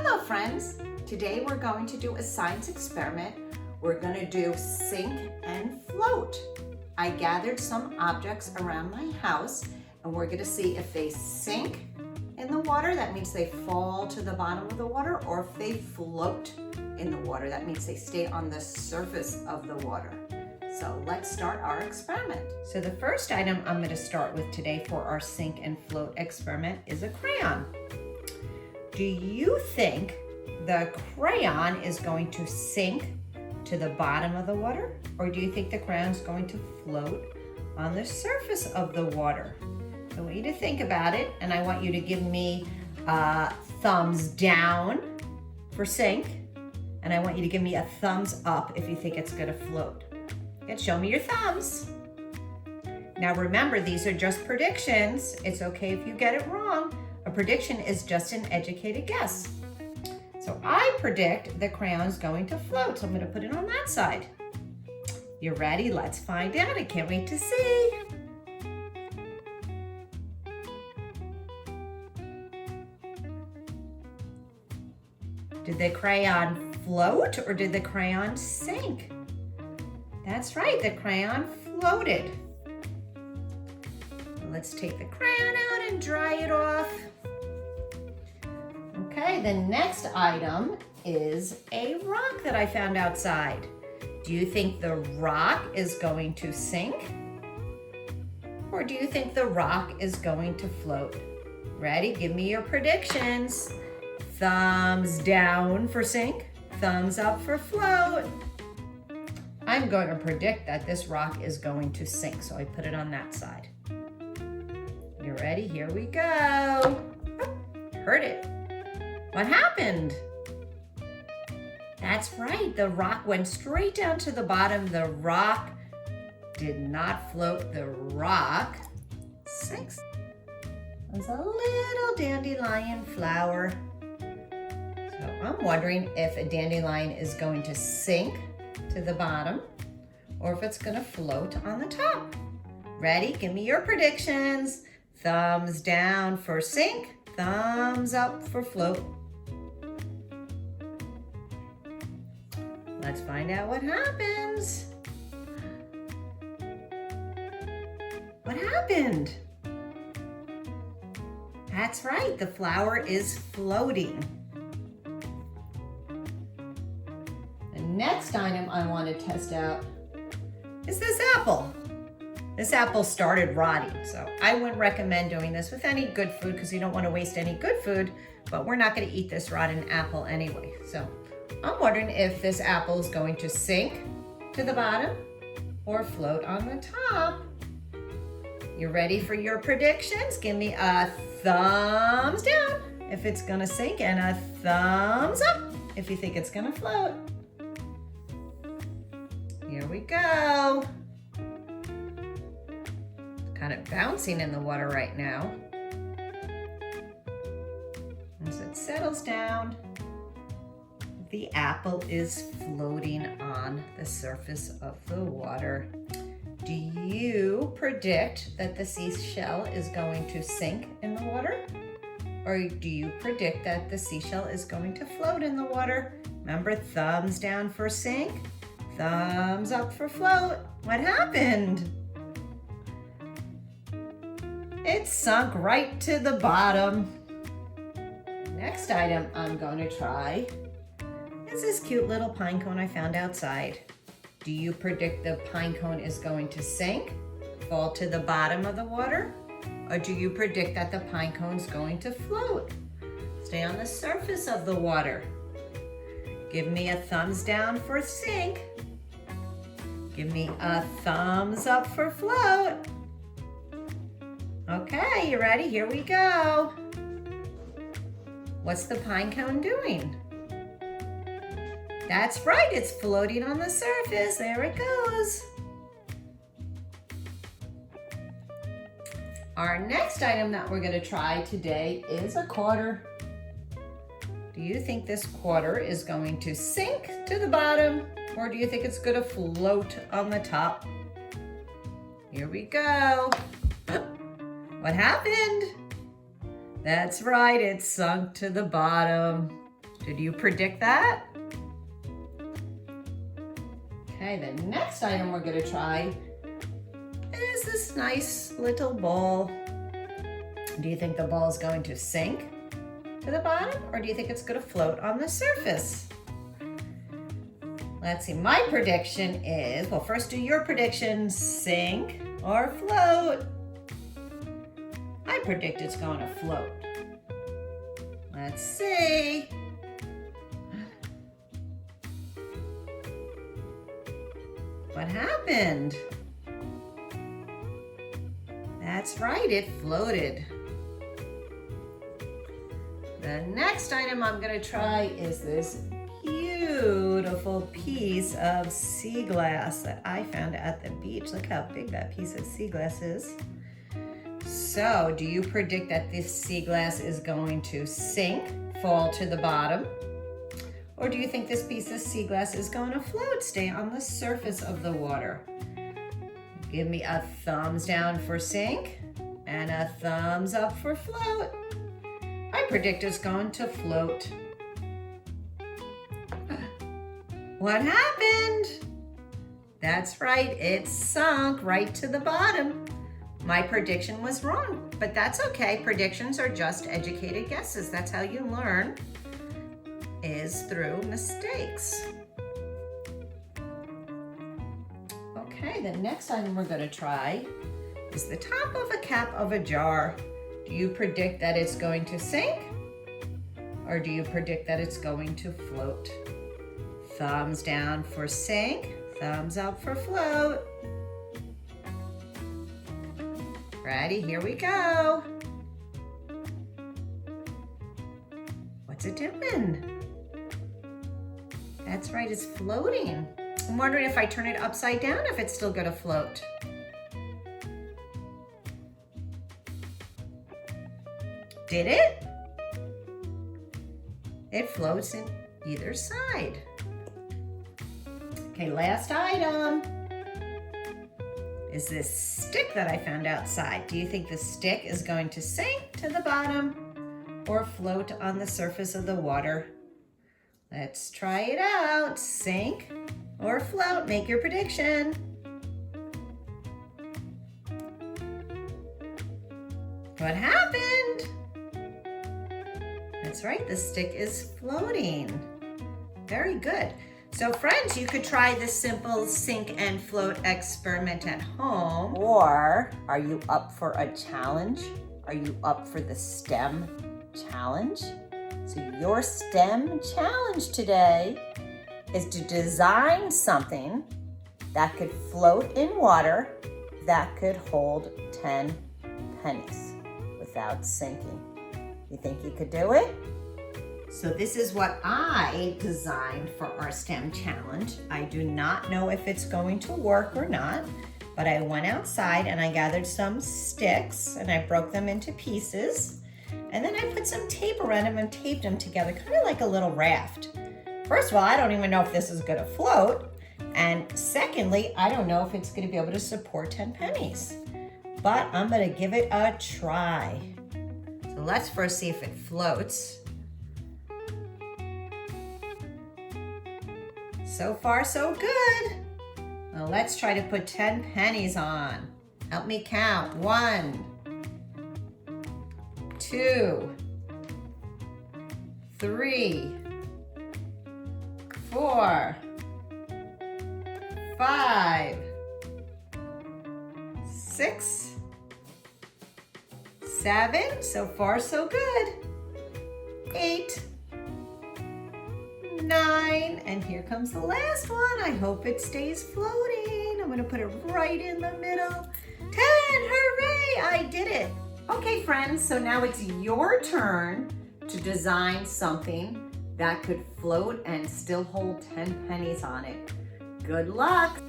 Hello friends! Today we're going to do a science experiment. We're going to do sink and float. I gathered some objects around my house and we're going to see if they sink in the water, that means they fall to the bottom of the water, or if they float in the water, that means they stay on the surface of the water. So let's start our experiment. So the first item I'm going to start with today for our sink and float experiment is a crayon. Do you think the crayon is going to sink to the bottom of the water, or do you think the crayon is going to float on the surface of the water? I want you to think about it, and I want you to give me thumbs down for sink, and I want you to give me a thumbs up if you think it's going to float. And show me your thumbs. Now remember, these are just predictions. It's okay if you get it wrong. A prediction is just an educated guess. So I predict the crayon's going to float, so I'm going to put it on that side. You ready? Let's find out. I can't wait to see. Did the crayon float or did the crayon sink? That's right, the crayon floated. Let's take the crayon out and dry it off. Okay, the next item is a rock that I found outside. Do you think the rock is going to sink? Or do you think the rock is going to float? Ready? Give me your predictions. Thumbs down for sink, thumbs up for float. I'm going to predict that this rock is going to sink, so I put it on that side. You ready? Here we go. Oh, heard it. What happened? That's right, the rock went straight down to the bottom. The rock did not float. The rock sinks. There's a little dandelion flower. So I'm wondering if a dandelion is going to sink to the bottom or if it's going to float on the top. Ready? Give me your predictions. Thumbs down for sink, thumbs up for float. Let's find out what happens. What happened? That's right, the flower is floating. The next item I want to test out is this apple. This apple started rotting, so I wouldn't recommend doing this with any good food because you don't want to waste any good food, but we're not going to eat this rotten apple anyway. So I'm wondering if this apple is going to sink to the bottom or float on the top. You ready for your predictions? Give me a thumbs down if it's going to sink and a thumbs up if you think it's going to float. Here we go. Kind of bouncing in the water right now. As it settles down, the apple is floating on the surface of the water. Do you predict that the seashell is going to sink in the water? Or do you predict that the seashell is going to float in the water? Remember, thumbs down for sink, thumbs up for float. What happened? It sunk right to the bottom. Next item I'm going to try is this cute little pine cone I found outside. Do you predict the pine cone is going to sink, fall to the bottom of the water? Or do you predict that the pine cone is going to float, stay on the surface of the water? Give me a thumbs down for sink. Give me a thumbs up for float. Okay, you ready? Here we go. What's the pine cone doing? That's right, it's floating on the surface. There it goes. Our next item that we're going to try today is a quarter. Do you think this quarter is going to sink to the bottom, or do you think it's going to float on the top? Here we go. What happened? That's right, it sunk to the bottom. Did you predict that? Okay, the next item we're gonna try is this nice little ball. Do you think the ball is going to sink to the bottom, or do you think it's gonna float on the surface? Let's see, my prediction is, well, first do your prediction, sink or float. I predict it's going to float. Let's see. What happened? That's right, it floated. The next item I'm gonna try is this beautiful piece of sea glass that I found at the beach. Look how big that piece of sea glass is. So, do you predict that this sea glass is going to sink, fall to the bottom? Or do you think this piece of sea glass is going to float, stay on the surface of the water? Give me a thumbs down for sink and a thumbs up for float. I predict it's going to float. What happened? That's right, it sunk right to the bottom. My prediction was wrong, but that's okay. Predictions are just educated guesses. That's how you learn, is through mistakes. Okay, the next item we're gonna try is the top of a cap of a jar. Do you predict that it's going to sink? Or do you predict that it's going to float? Thumbs down for sink, thumbs up for float. Ready? Here we go. What's it doing? That's right, it's floating. I'm wondering if I turn it upside down, if it's still gonna float. Did it? It floats in either side. Okay, last item is this stick that I found outside. Do you think the stick is going to sink to the bottom or float on the surface of the water? Let's try it out. Sink or float, make your prediction. What happened? That's right, the stick is floating. Very good. So friends, you could try this simple sink and float experiment at home. Or are you up for a challenge? Are you up for the STEM challenge? So your STEM challenge today is to design something that could float in water that could hold 10 pennies without sinking. You think you could do it? So this is what I designed for our STEM challenge. I do not know if it's going to work or not, but I went outside and I gathered some sticks and I broke them into pieces. And then I put some tape around them and taped them together, kind of like a little raft. First of all, I don't even know if this is gonna float. And secondly, I don't know if it's gonna be able to support 10 pennies. But I'm gonna give it a try. So let's first see if it floats. So far, so good. Well, let's try to put 10 pennies on. Help me count. 1, 2, 3, 4, 5, 6, 7. So far, so good. 8, 9, and here comes the last one. I hope it stays floating. I'm gonna put it right in the middle. 10, hooray, I did it. Okay friends, so now it's your turn to design something that could float and still hold 10 pennies on it. Good luck.